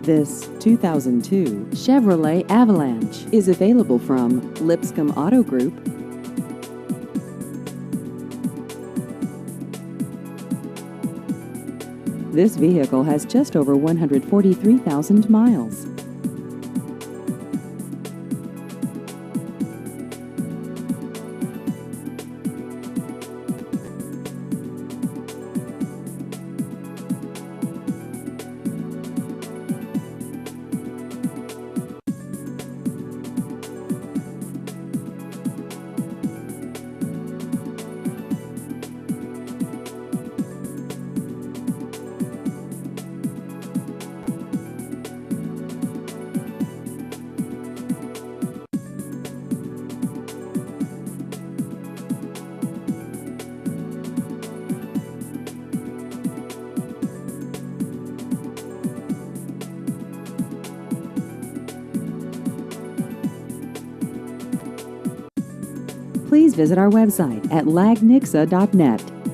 This 2002 Chevrolet Avalanche is available from Lipscomb Auto Group. This vehicle has just over 143,000 miles. Please visit our website at lagnixa.net.